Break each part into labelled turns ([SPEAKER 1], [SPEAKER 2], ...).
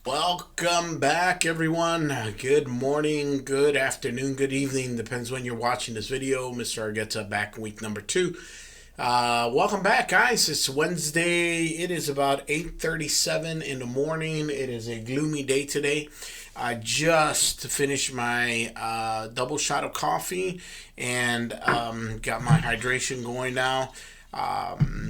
[SPEAKER 1] Welcome back, everyone. Good morning, good afternoon, good evening. Depends when you're watching this video. Mr. Argueta back week number 2. Welcome back, guys. It's Wednesday. It is about 8:37 in the morning. It is a gloomy day today. I just finished my double shot of coffee and got my hydration going now.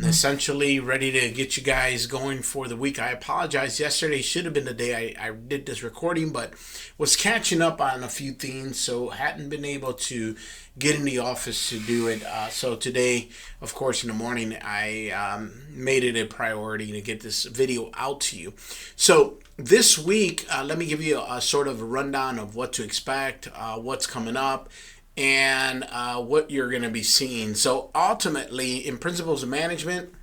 [SPEAKER 1] Essentially ready to get you guys going for the week. I apologize. Yesterday should have been the day I did this recording, but was catching up on a few things, so hadn't been able to get in the office to do it. So today, of course, in the morning, I made it a priority to get this video out to you. So this week, let me give you a sort of a rundown of what to expect, what's coming up, and what you're going to be seeing. So ultimately, in Principles of Management,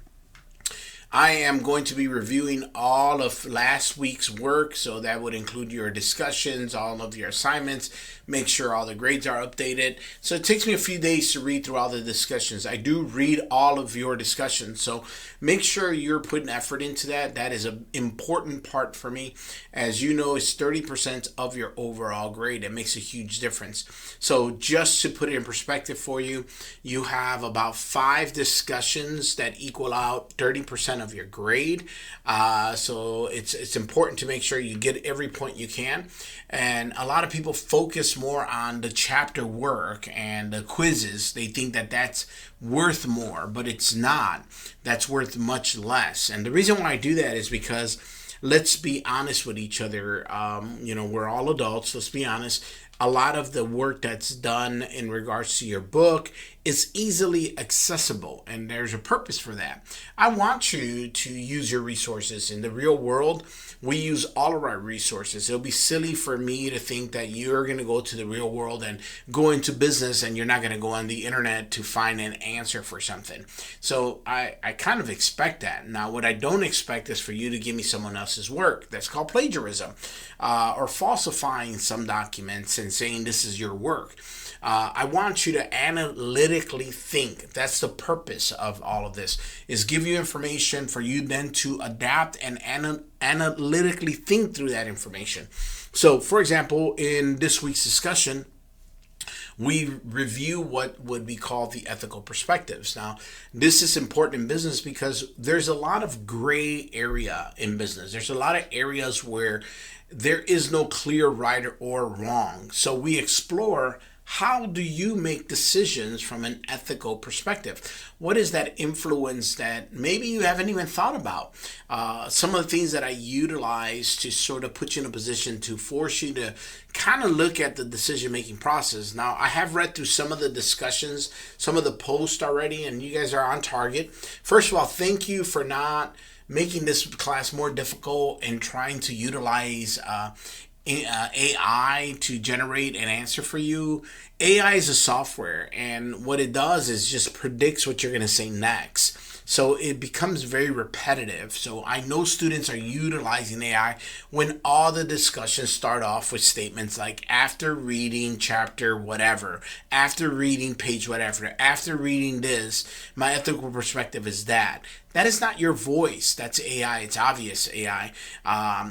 [SPEAKER 1] I am going to be reviewing all of last week's work, so that would include your discussions, all of your assignments, make sure all the grades are updated. So it takes me a few days to read through all the discussions. I do read all of your discussions, so make sure you're putting effort into that. That is an important part for me. As you know, it's 30% of your overall grade. It makes a huge difference. So just to put it in perspective for you, you have about 5 discussions that equal out 30% of your grade. So it's important to make sure you get every point you can. And a lot of people focus more on the chapter work and the quizzes. They think that that's worth more, but it's not. That's worth much less. And the reason why I do that is because, let's be honest with each other. We're all adults. Let's be honest. A lot of the work that's done in regards to your book is easily accessible, and there's a purpose for that. I want you to use your resources. In the real world, we use all of our resources. It'll be silly for me to think that you're going to go to the real world and go into business and you're not going to go on the internet to find an answer for something. So I kind of expect that. Now, what I don't expect is for you to give me someone else's work. That's called plagiarism, or falsifying some documents and saying this is your work. I want you to analytically think. That's the purpose of all of this, is give you information for you then to adapt and analytically think through that information. So, for example, in this week's discussion, we review what would be called the ethical perspectives. Now, this is important in business because there's a lot of gray area in business. There's a lot of areas where there is no clear right or wrong. So we explore, how do you make decisions from an ethical perspective? What is that influence that maybe you haven't even thought about? Some of the things that I utilize to sort of put you in a position to force you to kind of look at the decision-making process. Now, I have read through some of the discussions, some of the posts already, and you guys are on target. First of all, thank you for not making this class more difficult and trying to utilize AI to generate an answer for you. AI is a software, and what it does is just predicts what you're going to say next. So it becomes very repetitive. So I know students are utilizing AI when all the discussions start off with statements like, after reading chapter whatever, after reading page whatever, after reading this, my ethical perspective is that. That is not your voice. That's AI. It's obvious AI.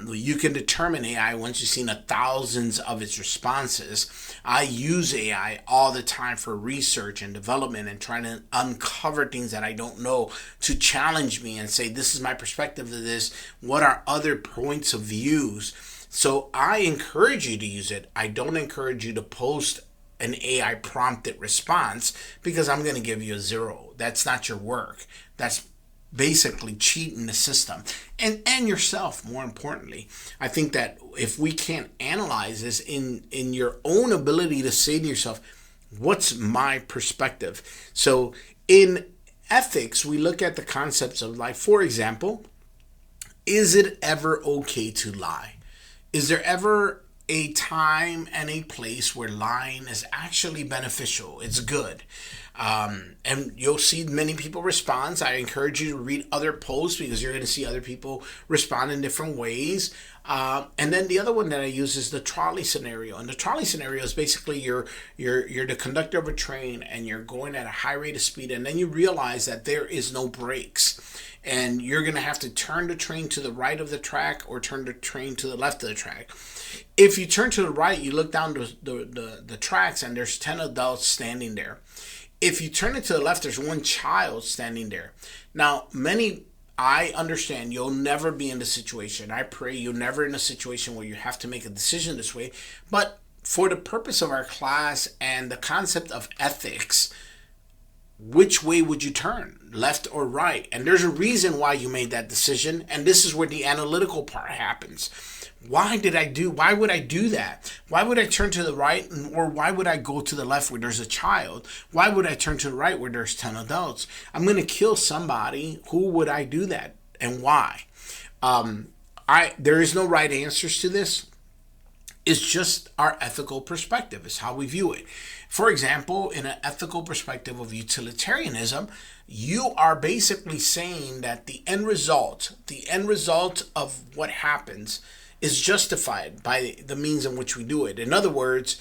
[SPEAKER 1] You can determine AI once you've seen thousands of its responses. I use AI all the time for research and development and trying to uncover things that I don't know, to challenge me and say, this is my perspective of this. What are other points of views? So I encourage you to use it. I don't encourage you to post an AI prompted response because I'm going to give you a 0. That's not your work. That's basically cheating the system and yourself. More importantly, I think that if we can't analyze this in your own ability to say to yourself, what's my perspective? So in ethics, we look at the concepts of life. For example, is it ever okay to lie? Is there ever a time and a place where lying is actually beneficial? It's good. And you'll see many people respond. I encourage you to read other posts because you're going to see other people respond in different ways. And then the other one that I use is the trolley scenario. And the trolley scenario is basically you're the conductor of a train and you're going at a high rate of speed, and then you realize that there is no brakes, and you're going to have to turn the train to the right of the track or turn the train to the left of the track. If you turn to the right, you look down the tracks and there's 10 adults standing there. If you turn it to the left, there's one child standing there. Now, I understand you'll never be in the situation. I pray you're never in a situation where you have to make a decision this way. But for the purpose of our class and the concept of ethics, which way would you turn, left or right? And there's a reason why you made that decision, and this is where the analytical part happens. Why would I do that? Why would I turn to the right, or why would I go to the left where there's a child? Why would I turn to the right where there's 10 adults? I'm going to kill somebody. Who would I do that, and why? There is no right answers to this. It's just our ethical perspective. It's how we view it. For example, in an ethical perspective of utilitarianism, you are basically saying that the end result of what happens is justified by the means in which we do it. In other words,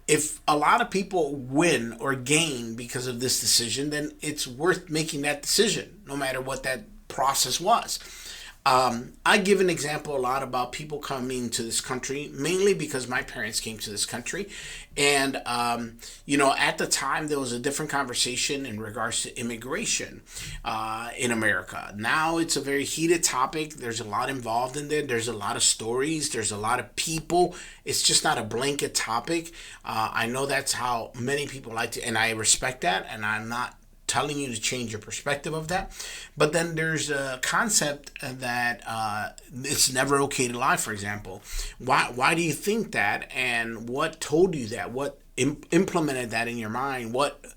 [SPEAKER 1] if a lot of people win or gain because of this decision, then it's worth making that decision, no matter what that process was. I give an example a lot about people coming to this country, mainly because my parents came to this country. And, at the time, there was a different conversation in regards to immigration in America. Now it's a very heated topic. There's a lot involved in there. There's a lot of stories. There's a lot of people. It's just not a blanket topic. I know that's how many people like to, and I respect that, and I'm not telling you to change your perspective of that. But then there's a concept that it's never okay to lie, for example. Why do you think that, and what told you that? What implemented that in your mind? What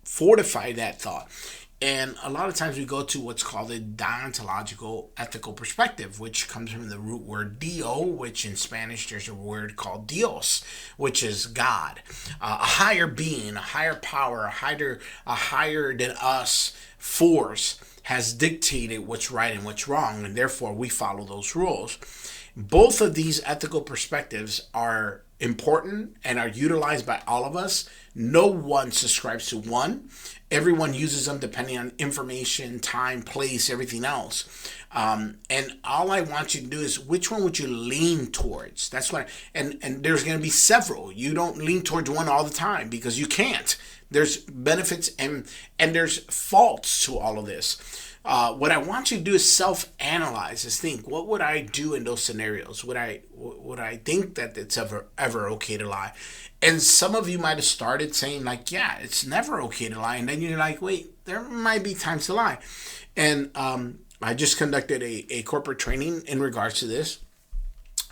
[SPEAKER 1] fortified that thought? And a lot of times we go to what's called a deontological ethical perspective, which comes from the root word dio, which in Spanish there's a word called Dios, which is God, a higher being, a higher power, a higher than us force has dictated what's right and what's wrong, and therefore we follow those rules. Both of these ethical perspectives are important and are utilized by all of us. No one subscribes to one. Everyone uses them depending on information, time, place, everything else. And all I want you to do is, which one would you lean towards? That's what, and there's going to be several. You don't lean towards one all the time because you can't. There's benefits and there's faults to all of this. What I want you to do is self-analyze, is think, what would I do in those scenarios? Would I think that it's ever okay to lie? And some of you might have started saying like, yeah, it's never okay to lie. And then you're like, wait, there might be times to lie. And I just conducted a corporate training in regards to this,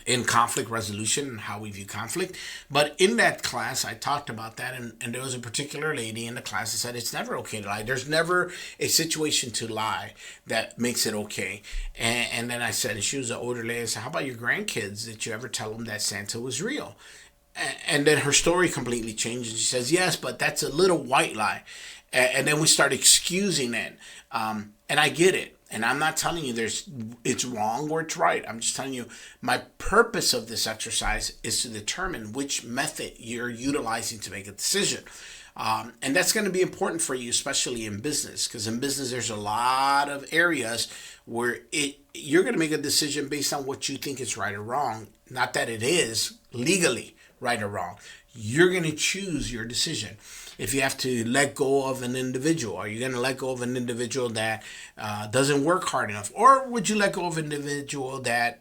[SPEAKER 1] in conflict resolution and how we view conflict. But in that class, I talked about that, and there was a particular lady in the class that said it's never okay to lie. There's never a situation to lie that makes it okay. And then I said, and she was an older lady, I said, how about your grandkids? Did you ever tell them that Santa was real? And then her story completely changed, and she says, yes, but that's a little white lie. And then we start excusing it. And I get it. And I'm not telling you it's wrong or it's right. I'm just telling you my purpose of this exercise is to determine which method you're utilizing to make a decision. And that's going to be important for you, especially in business, because in business there's a lot of areas where you're going to make a decision based on what you think is right or wrong. Not that it is legally right or wrong. You're going to choose your decision. If you have to let go of an individual, are you going to let go of an individual that doesn't work hard enough? Or would you let go of an individual that,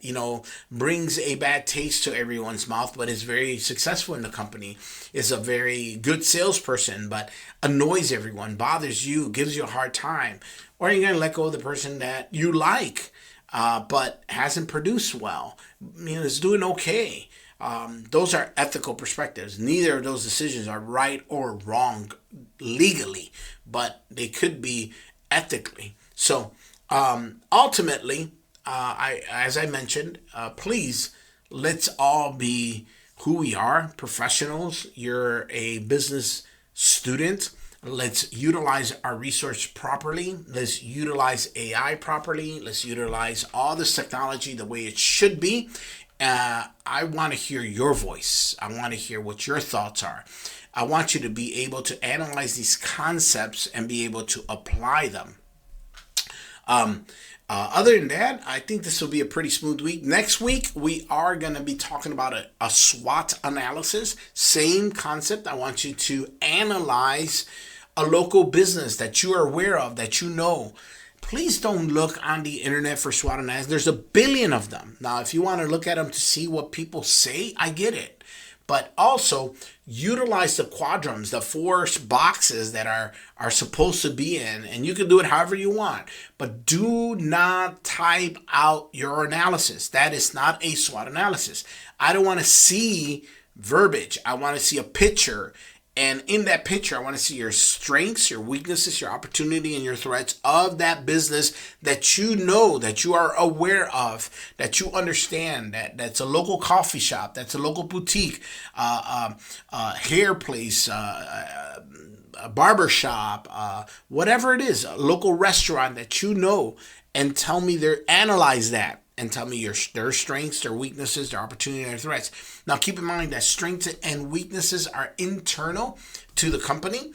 [SPEAKER 1] brings a bad taste to everyone's mouth, but is very successful in the company, is a very good salesperson, but annoys everyone, bothers you, gives you a hard time? Or are you going to let go of the person that you like, but hasn't produced well, is doing okay? Those are ethical perspectives. Neither of those decisions are right or wrong legally, but they could be ethically. So ultimately, as I mentioned, please, let's all be who we are, professionals. You're a business student. Let's utilize our research properly. Let's utilize AI properly. Let's utilize all this technology the way it should be. I want to hear your voice. I want to hear what your thoughts are. I want you to be able to analyze these concepts and be able to apply them. Other than that, I think this will be a pretty smooth week. Next week, we are going to be talking about a SWOT analysis. Same concept. I want you to analyze a local business that you are aware of, that you know. Please don't look on the internet for SWOT analysis. There's a billion of them. Now, if you want to look at them to see what people say, I get it. But also utilize the quadrants, the four boxes that are supposed to be in, and you can do it however you want. But do not type out your analysis. That is not a SWOT analysis. I don't want to see verbiage. I want to see a picture. And in that picture, I want to see your strengths, your weaknesses, your opportunity, and your threats of that business that you know, that you are aware of, that you understand, that's a local coffee shop, that's a local boutique, hair place, a barber shop, whatever it is, a local restaurant that you know, and tell me analyze that. And tell me their strengths, their weaknesses, their opportunity, and their threats. Now, keep in mind that strengths and weaknesses are internal to the company.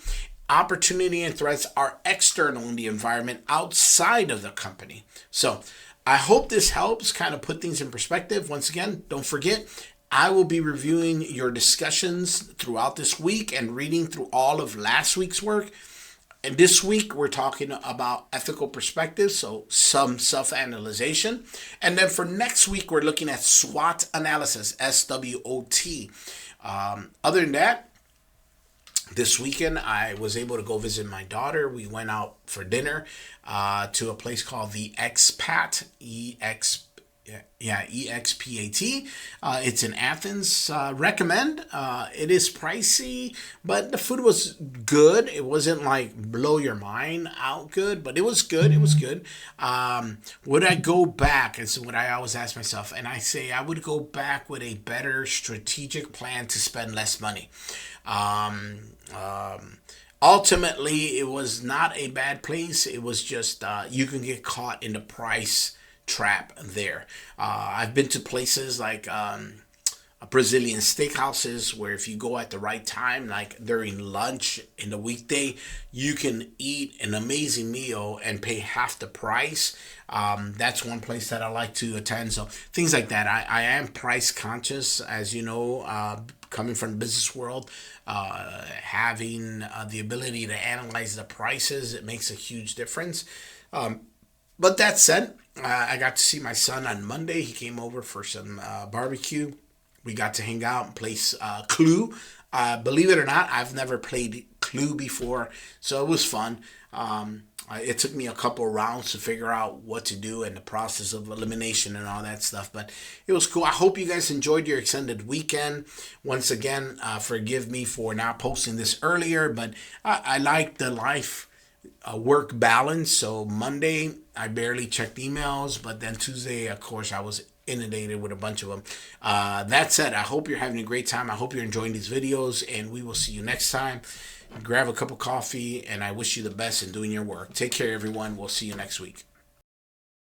[SPEAKER 1] Opportunity and threats are external in the environment outside of the company. So I hope this helps kind of put things in perspective. Once again, don't forget, I will be reviewing your discussions throughout this week and reading through all of last week's work. And this week, we're talking about ethical perspectives, so some self-analyzation. And then for next week, we're looking at SWOT analysis, SWOT. Other than that, this weekend, I was able to go visit my daughter. We went out for dinner to a place called the Expat, EXPAT. It's in Athens. Recommend. It is pricey, but the food was good. It wasn't like blow your mind out good, but it was good. It was good. Would I go back? It's what I always ask myself, and I say I would go back with a better strategic plan to spend less money. Ultimately, it was not a bad place. It was just you can get caught in the price trap there. I've been to places like Brazilian steakhouses where if you go at the right time, like during lunch in the weekday, you can eat an amazing meal and pay half the price. That's one place that I like to attend. So things like that. I am price conscious, as you know, coming from the business world, having the ability to analyze the prices, it makes a huge difference. But that said, I got to see my son on Monday. He came over for some barbecue. We got to hang out and play Clue. Believe it or not, I've never played Clue before, so it was fun. It took me a couple rounds to figure out what to do and the process of elimination and all that stuff, but it was cool. I hope you guys enjoyed your extended weekend. Once again, forgive me for not posting this earlier, but I like the life work balance. So Monday I barely checked emails, but then Tuesday, of course, I was inundated with a bunch of them. That said, I hope you're having a great time. I hope you're enjoying these videos, and we will see you next time. Grab a cup of coffee, and I wish you the best in doing your work. Take care, everyone. We'll see you next week.